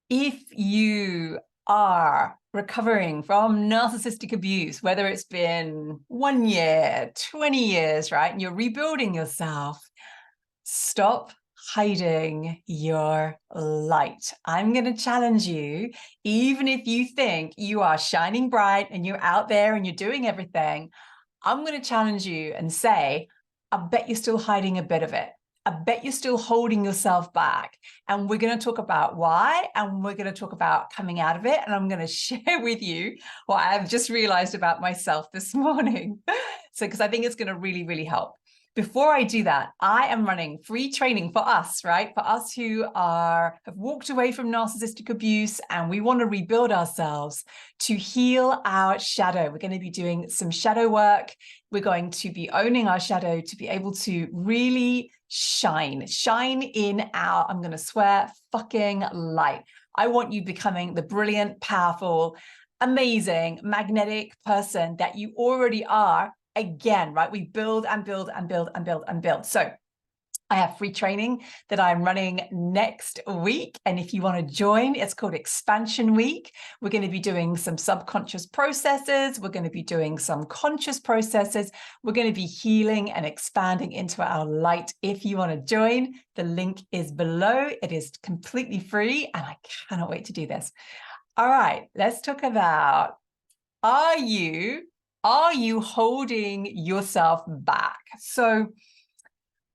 If you are recovering from narcissistic abuse, whether it's been 1 year, 20 years, right, and you're rebuilding yourself, stop hiding your light. I'm going to challenge you, even if you think you are shining bright and you're out there and you're doing everything, I'm going to challenge you and say, I bet you're still hiding a bit of it. I bet you're still holding yourself back. And we're going to talk about why, and we're going to talk about coming out of it. And I'm going to share with you what I've just realized about myself this morning. So, because I think it's going to really, really help. Before I do that, I am running free training for us, right? For us who have walked away from narcissistic abuse and we want to rebuild ourselves to heal our shadow. We're going to be doing some shadow work. We're going to be owning our shadow to be able to really shine in our, I'm going to swear, fucking light. I want you becoming the brilliant, powerful, amazing, magnetic person that you already are. Again, right? We build and build and build and build and build. So I have free training that I'm running next week. And if you want to join, it's called Expansion Week. We're going to be doing some subconscious processes. We're going to be doing some conscious processes. We're going to be healing and expanding into our light. If you want to join, the link is below. It is completely free. And I cannot wait to do this. All right, let's talk about, are you holding yourself back? So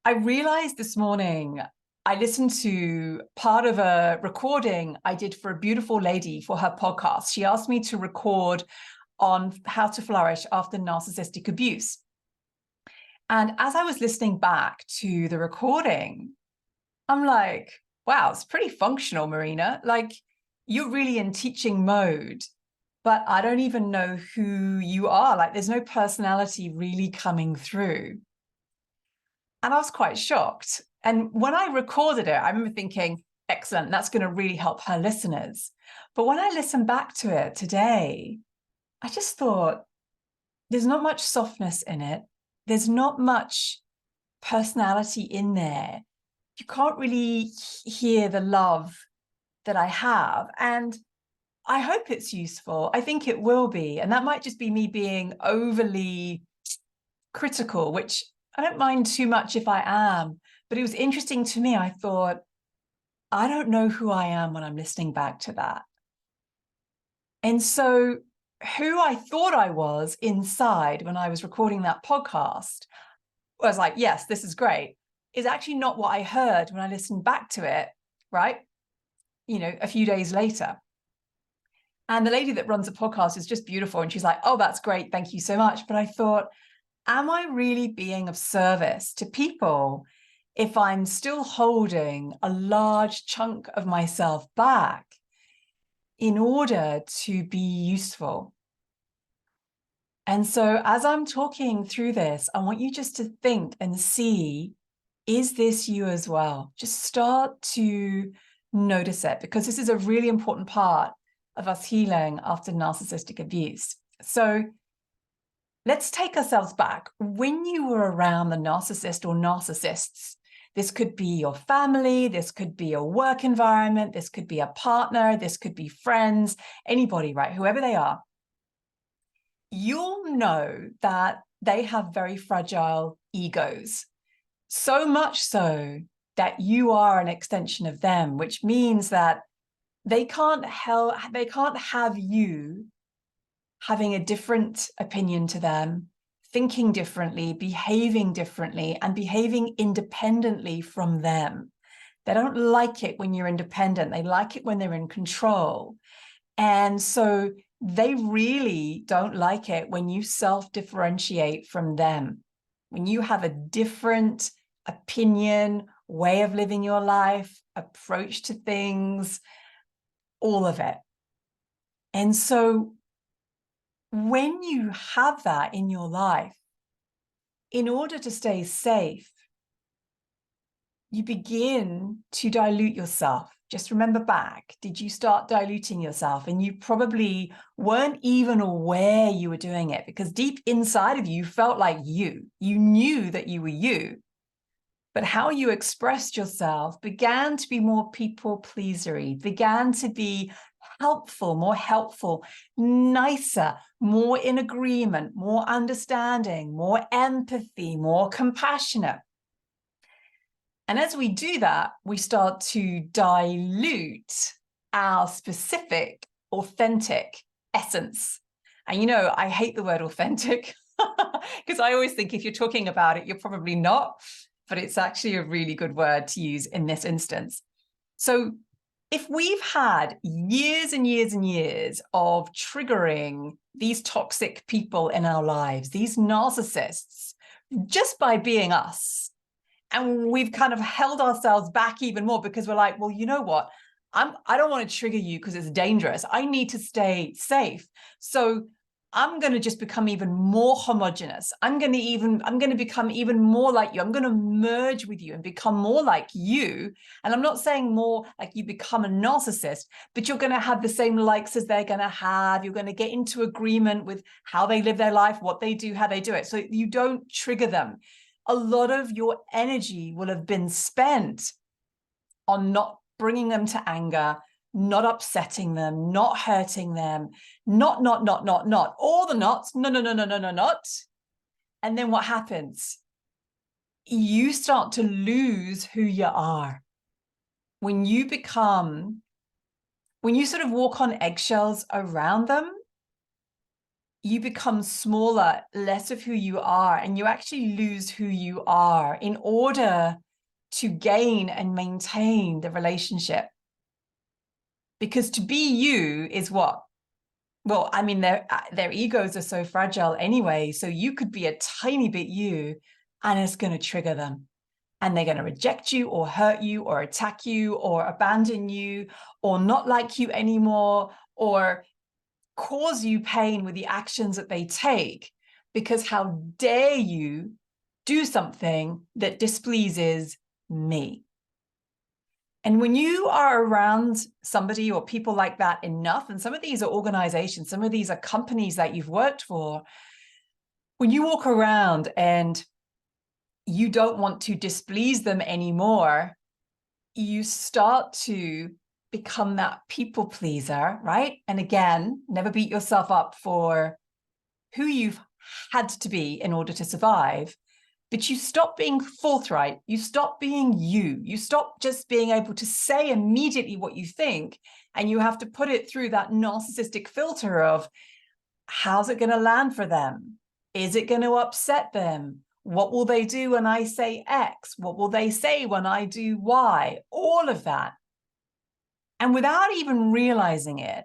I realized this morning, I listened to part of a recording I did for a beautiful lady for her podcast. She asked me to record on how to flourish after narcissistic abuse. And as I was listening back to the recording, I'm like, wow, it's pretty functional, Marina. Like, you're really in teaching mode, but I don't even know who you are. Like, there's no personality really coming through. And I was quite shocked. And when I recorded it, I remember thinking, excellent, that's going to really help her listeners. But when I listened back to it today, I just thought, there's not much softness in it. There's not much personality in there. You can't really hear the love that I have. And I hope it's useful. I think it will be. And that might just be me being overly critical, which I don't mind too much if I am. But it was interesting to me. I thought, I don't know who I am when I'm listening back to that. And so who I thought I was inside when I was recording that podcast was like, yes, this is great, is actually not what I heard when I listened back to it, right? You know, a few days later. And the lady that runs the podcast is just beautiful. And she's like, oh, that's great. Thank you so much. But I thought, am I really being of service to people if I'm still holding a large chunk of myself back in order to be useful? And so as I'm talking through this, I want you just to think and see, is this you as well? Just start to notice it, because this is a really important part of us healing after narcissistic abuse. So let's take ourselves back. When you were around the narcissist or narcissists, this could be your family, this could be a work environment, this could be a partner, this could be friends, anybody, right? Whoever they are, you'll know that they have very fragile egos. So much so that you are an extension of them, which means that they can't have you having a different opinion to them, thinking differently, and behaving independently from them. They don't like it when you're independent. They like it when they're in control. And so they really don't like it when you self-differentiate from them, when you have a different opinion, way of living your life, approach to things, all of it. And so when you have that in your life, in order to stay safe, you begin to dilute yourself. Just remember back, did you start diluting yourself? And you probably weren't even aware you were doing it, because deep inside of you, you felt like you knew that you were you. but how you expressed yourself began to be more people-pleasery, began to be helpful, nicer, more in agreement, more understanding, more empathy, more compassionate. And as we do that, we start to dilute our specific, authentic essence. And you know, I hate the word authentic because I always think if you're talking about it, you're probably not, but it's actually a really good word to use in this instance. So if we've had years and years and years of triggering these toxic people in our lives, these narcissists, just by being us, and we've kind of held ourselves back even more because we're like, well, you know what? I don't want to trigger you because it's dangerous. I need to stay safe. So I'm going to just become even more homogenous. I'm going to become even more like you. I'm going to merge with you and become more like you. And I'm not saying more like you become a narcissist, but you're going to have the same likes as they're going to have. You're going to get into agreement with how they live their life, what they do, how they do it. So you don't trigger them. A lot of your energy will have been spent on not bringing them to anger, not upsetting them, not hurting them, not, all the nots, not. And then what happens? You start to lose who you are. When you sort of walk on eggshells around them, you become smaller, less of who you are, and you actually lose who you are in order to gain and maintain the relationship. Because to be you is what? Well, I mean, their egos are so fragile anyway, so you could be a tiny bit you, and it's going to trigger them. And they're going to reject you or hurt you or attack you or abandon you or not like you anymore or cause you pain with the actions that they take, because how dare you do something that displeases me? And when you are around somebody or people like that enough, and some of these are organizations, some of these are companies that you've worked for, when you walk around and you don't want to displease them anymore, you start to become that people pleaser, right? And again, never beat yourself up for who you've had to be in order to survive, but you stop being forthright, you stop being you, you stop just being able to say immediately what you think, and you have to put it through that narcissistic filter of, how's it going to land for them? Is it going to upset them? What will they do when I say X? What will they say when I do Y? All of that. And without even realizing it,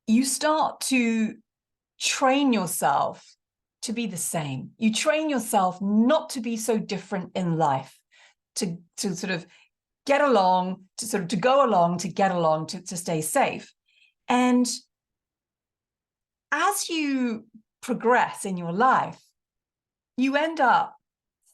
you start to train yourself to be the same. You train yourself not to be so different in life, to sort of get along, to go along, to get along, to stay safe. And as you progress in your life, you end up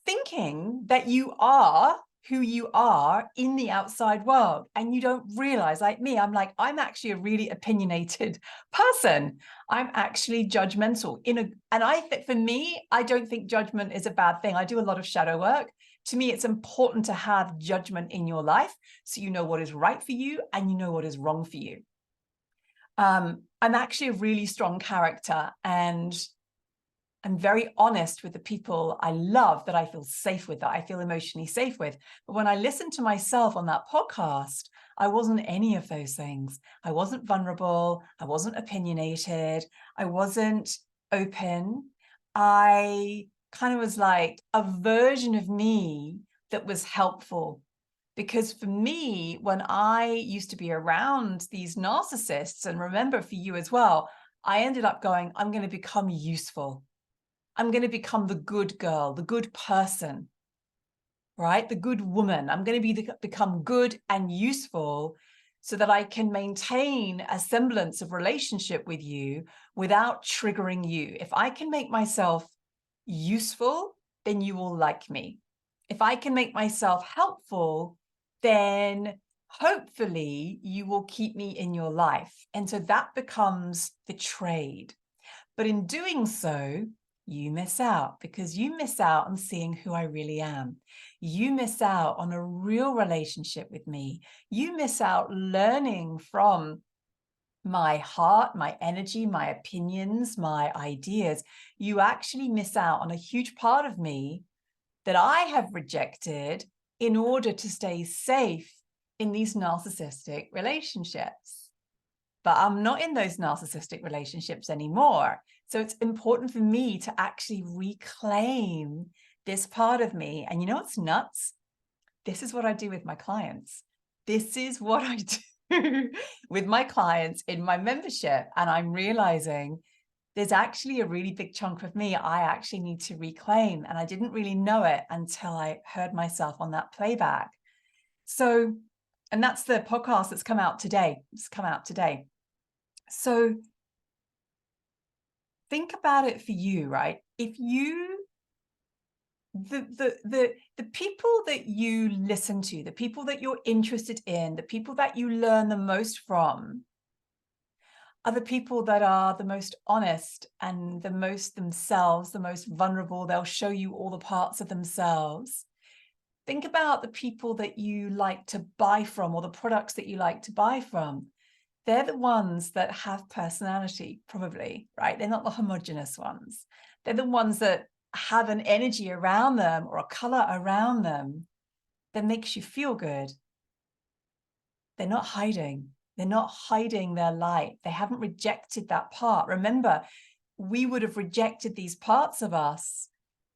thinking that you are who you are in the outside world, and you don't realize, like me, I'm actually a really opinionated person. I'm actually judgmental and I think, for me, I don't think judgment is a bad thing. I do a lot of shadow work. To me, it's important to have judgment in your life so you know what is right for you and you know what is wrong for you. I'm actually a really strong character, and I'm very honest with the people I love, that I feel safe with, that I feel emotionally safe with. But when I listened to myself on that podcast, I wasn't any of those things. I wasn't vulnerable. I wasn't opinionated. I wasn't open. I kind of was like a version of me that was helpful. Because for me, when I used to be around these narcissists, and remember for you as well, I ended up going, I'm going to become useful. I'm going to become the good girl, the good person, right? The good woman. I'm going to become good and useful so that I can maintain a semblance of relationship with you without triggering you. If I can make myself useful, then you will like me. If I can make myself helpful, then hopefully you will keep me in your life. And so that becomes the trade. But in doing so, you miss out, because you miss out on seeing who I really am. You miss out on a real relationship with me. You miss out learning from my heart, my energy, my opinions, my ideas. You actually miss out on a huge part of me that I have rejected in order to stay safe in these narcissistic relationships. But I'm not in those narcissistic relationships anymore. So it's important for me to actually reclaim this part of me. And you know what's nuts? This is what I do with my clients. This is what I do with my clients in my membership. And I'm realizing there's actually a really big chunk of me I actually need to reclaim. And I didn't really know it until I heard myself on that playback. So, and that's the podcast that's come out today. It's come out today. So think about it for you, right? If you, the people that you listen to, the people that you're interested in, the people that you learn the most from are the people that are the most honest and the most themselves, the most vulnerable. They'll show you all the parts of themselves. Think about the people that you like to buy from, or the products that you like to buy from. They're the ones that have personality, probably, right? They're not the homogenous ones. They're the ones that have an energy around them or a color around them that makes you feel good. They're not hiding. They're not hiding their light. They haven't rejected that part. Remember, we would have rejected these parts of us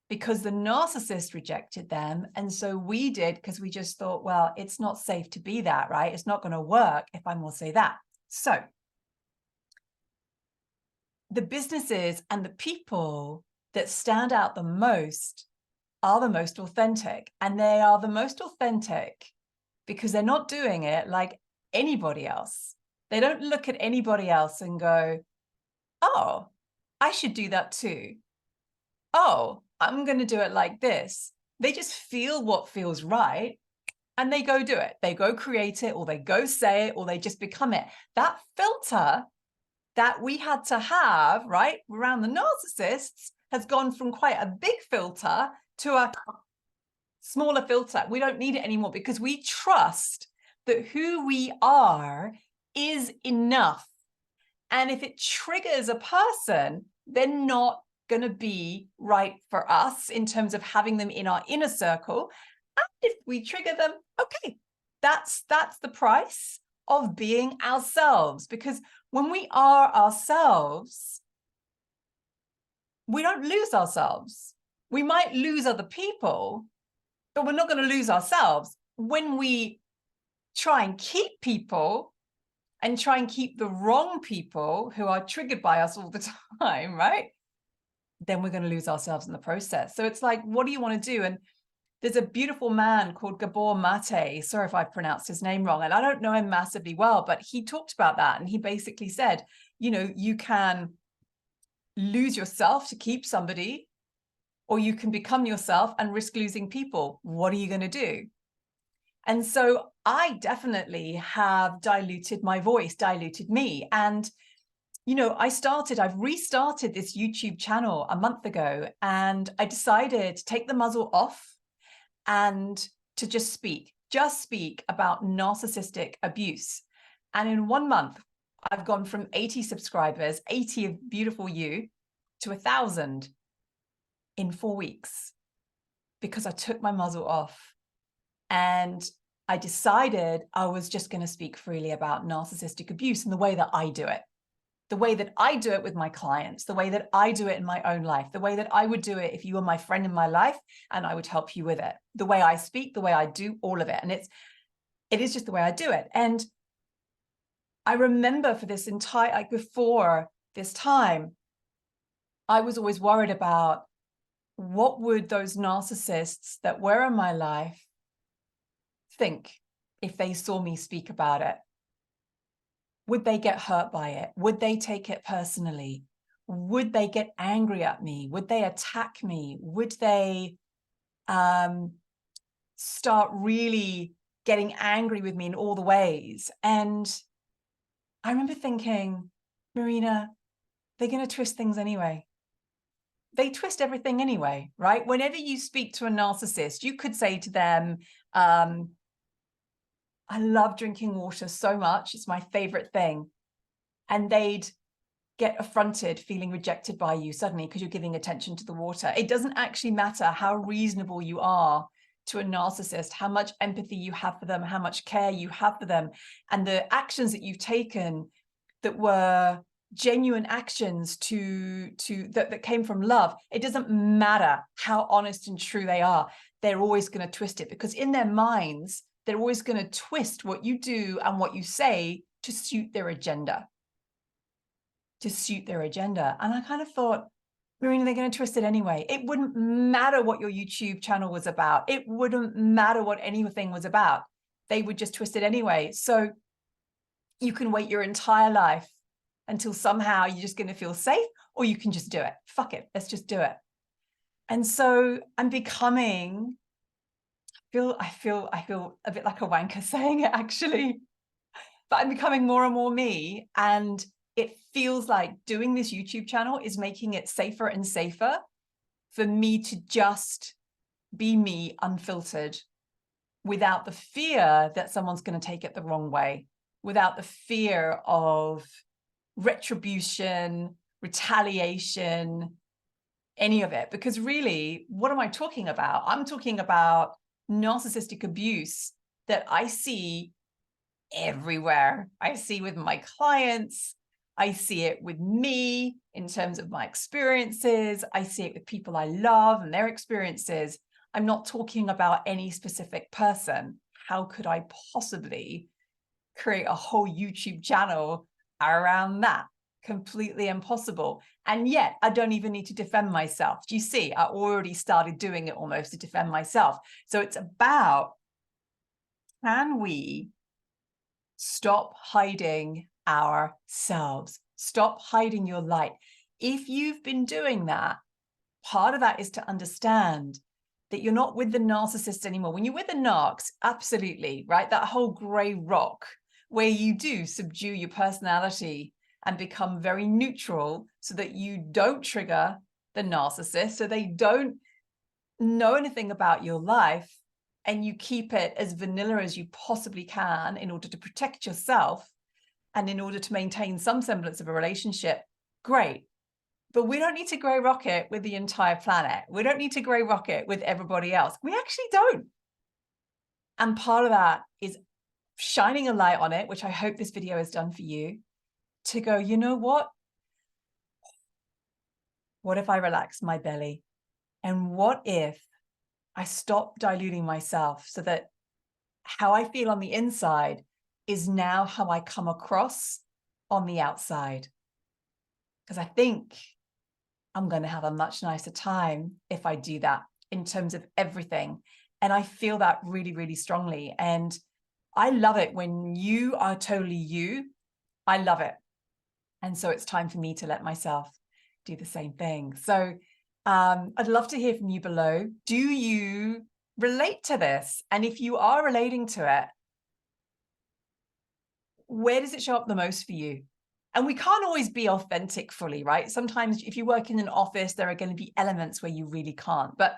because the narcissist rejected them. And so we did, because we just thought, well, it's not safe to be that, right? It's not going to work if I'm going to say that. So the businesses and the people that stand out the most are the most authentic. And they are the most authentic because they're not doing it like anybody else. They don't look at anybody else and go, oh, I should do that too. Oh, I'm going to do it like this. They just feel what feels right and they go do it. They go create it, or they go say it, or they just become it. That filter that we had to have, right, around the narcissists has gone from quite a big filter to a smaller filter. We don't need it anymore because we trust that who we are is enough. And if it triggers a person, they're not going to be right for us in terms of having them in our inner circle. And if we trigger them, okay, that's the price of being ourselves. Because when we are ourselves, we don't lose ourselves. We might lose other people, but we're not going to lose ourselves. When we try and keep people and try and keep the wrong people who are triggered by us all the time, right? Then we're going to lose ourselves in the process. So it's like, what do you want to do? And there's a beautiful man called Gabor Mate. Sorry if I pronounced his name wrong. And I don't know him massively well, but he talked about that. And he basically said, you know, you can lose yourself to keep somebody, or you can become yourself and risk losing people. What are you going to do? And so I definitely have diluted my voice, diluted me. And, you know, I've restarted this YouTube channel a month ago, and I decided to take the muzzle off and to just speak about narcissistic abuse. And in 1 month, I've gone from 80 subscribers, 80 of beautiful you, to 1,000 in 4 weeks, because I took my muzzle off. And I decided I was just going to speak freely about narcissistic abuse and the way that I do it, the way that I do it with my clients, the way that I do it in my own life, the way that I would do it if you were my friend in my life and I would help you with it, the way I speak, the way I do all of it. And it is just the way I do it. And I remember for this entire, like before this time, I was always worried about what would those narcissists that were in my life think if they saw me speak about it. Would they get hurt by it? Would they take it personally? Would they get angry at me? Would they attack me? Would they start really getting angry with me in all the ways? And I remember thinking, Marina, they're going to twist things anyway. they twist everything anyway, right? Whenever you speak to a narcissist, you could say to them, I love drinking water so much. It's my favorite thing. And they'd get affronted, feeling rejected by you suddenly because you're giving attention to the water. It doesn't actually matter how reasonable you are to a narcissist, how much empathy you have for them, how much care you have for them, and the actions that you've taken that were genuine actions that came from love. It doesn't matter how honest and true they are. They're always going to twist it, because in their minds, they're always going to twist what you do and what you say to suit their agenda. And I kind of thought, Marina, they're going to twist it anyway. It wouldn't matter what your YouTube channel was about. It wouldn't matter what anything was about. They would just twist it anyway. So you can wait your entire life until somehow you're just going to feel safe, or you can just do it. Fuck it. Let's just do it. And so I'm becoming, I feel a bit like a wanker saying it, actually, but I'm becoming more and more me. And it feels like doing this YouTube channel is making it safer and safer for me to just be me, unfiltered, without the fear that someone's going to take it the wrong way, without the fear of retribution, retaliation, any of it. Because really, what am I talking about? I'm talking about narcissistic abuse that I see everywhere. I see with my clients. I see it with me in terms of my experiences. I see it with people I love and their experiences. I'm not talking about any specific person. How could I possibly create a whole YouTube channel around that? Completely impossible. And yet I don't even need to defend myself. Do you see? I already started doing it almost to defend myself. So it's about, can we stop hiding ourselves? Stop hiding your light. If you've been doing that, part of that is to understand that you're not with the narcissist anymore. When you're with the narcs, absolutely, right? That whole gray rock where you do subdue your personality and become very neutral so that you don't trigger the narcissist, so they don't know anything about your life, and you keep it as vanilla as you possibly can in order to protect yourself and in order to maintain some semblance of a relationship. Great. But we don't need to gray rocket with the entire planet. We don't need to gray rocket with everybody else. We actually don't. And part of that is shining a light on it, which I hope this video has done for you, to go, you know what? What if I relax my belly? And what if I stop diluting myself so that how I feel on the inside is now how I come across on the outside? Because I think I'm going to have a much nicer time if I do that in terms of everything. And I feel that really, really strongly. And I love it when you are totally you. I love it. And so it's time for me to let myself do the same thing. So I'd love to hear from you below. Do you relate to this? And if you are relating to it, where does it show up the most for you? And we can't always be authentic fully, right? Sometimes if you work in an office, there are going to be elements where you really can't. But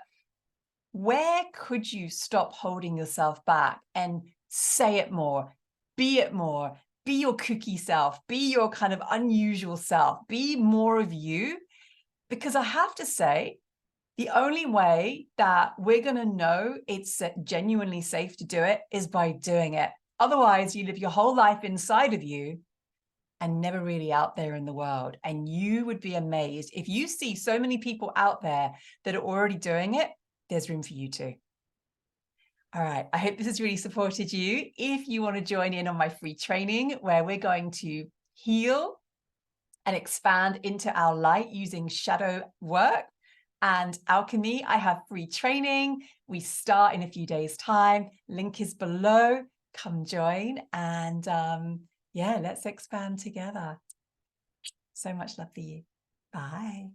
where could you stop holding yourself back and say it more, be your kooky self, be your kind of unusual self, be more of you? Because I have to say, the only way that we're going to know it's genuinely safe to do it is by doing it. Otherwise, you live your whole life inside of you and never really out there in the world. And you would be amazed if you see so many people out there that are already doing it. There's room for you too. All right, I hope this has really supported you. If you want to join in on my free training where we're going to heal and expand into our light using shadow work and alchemy, I have free training. We start in a few days' time. Link is below. Come join, and yeah, let's expand together. So much love for you. Bye.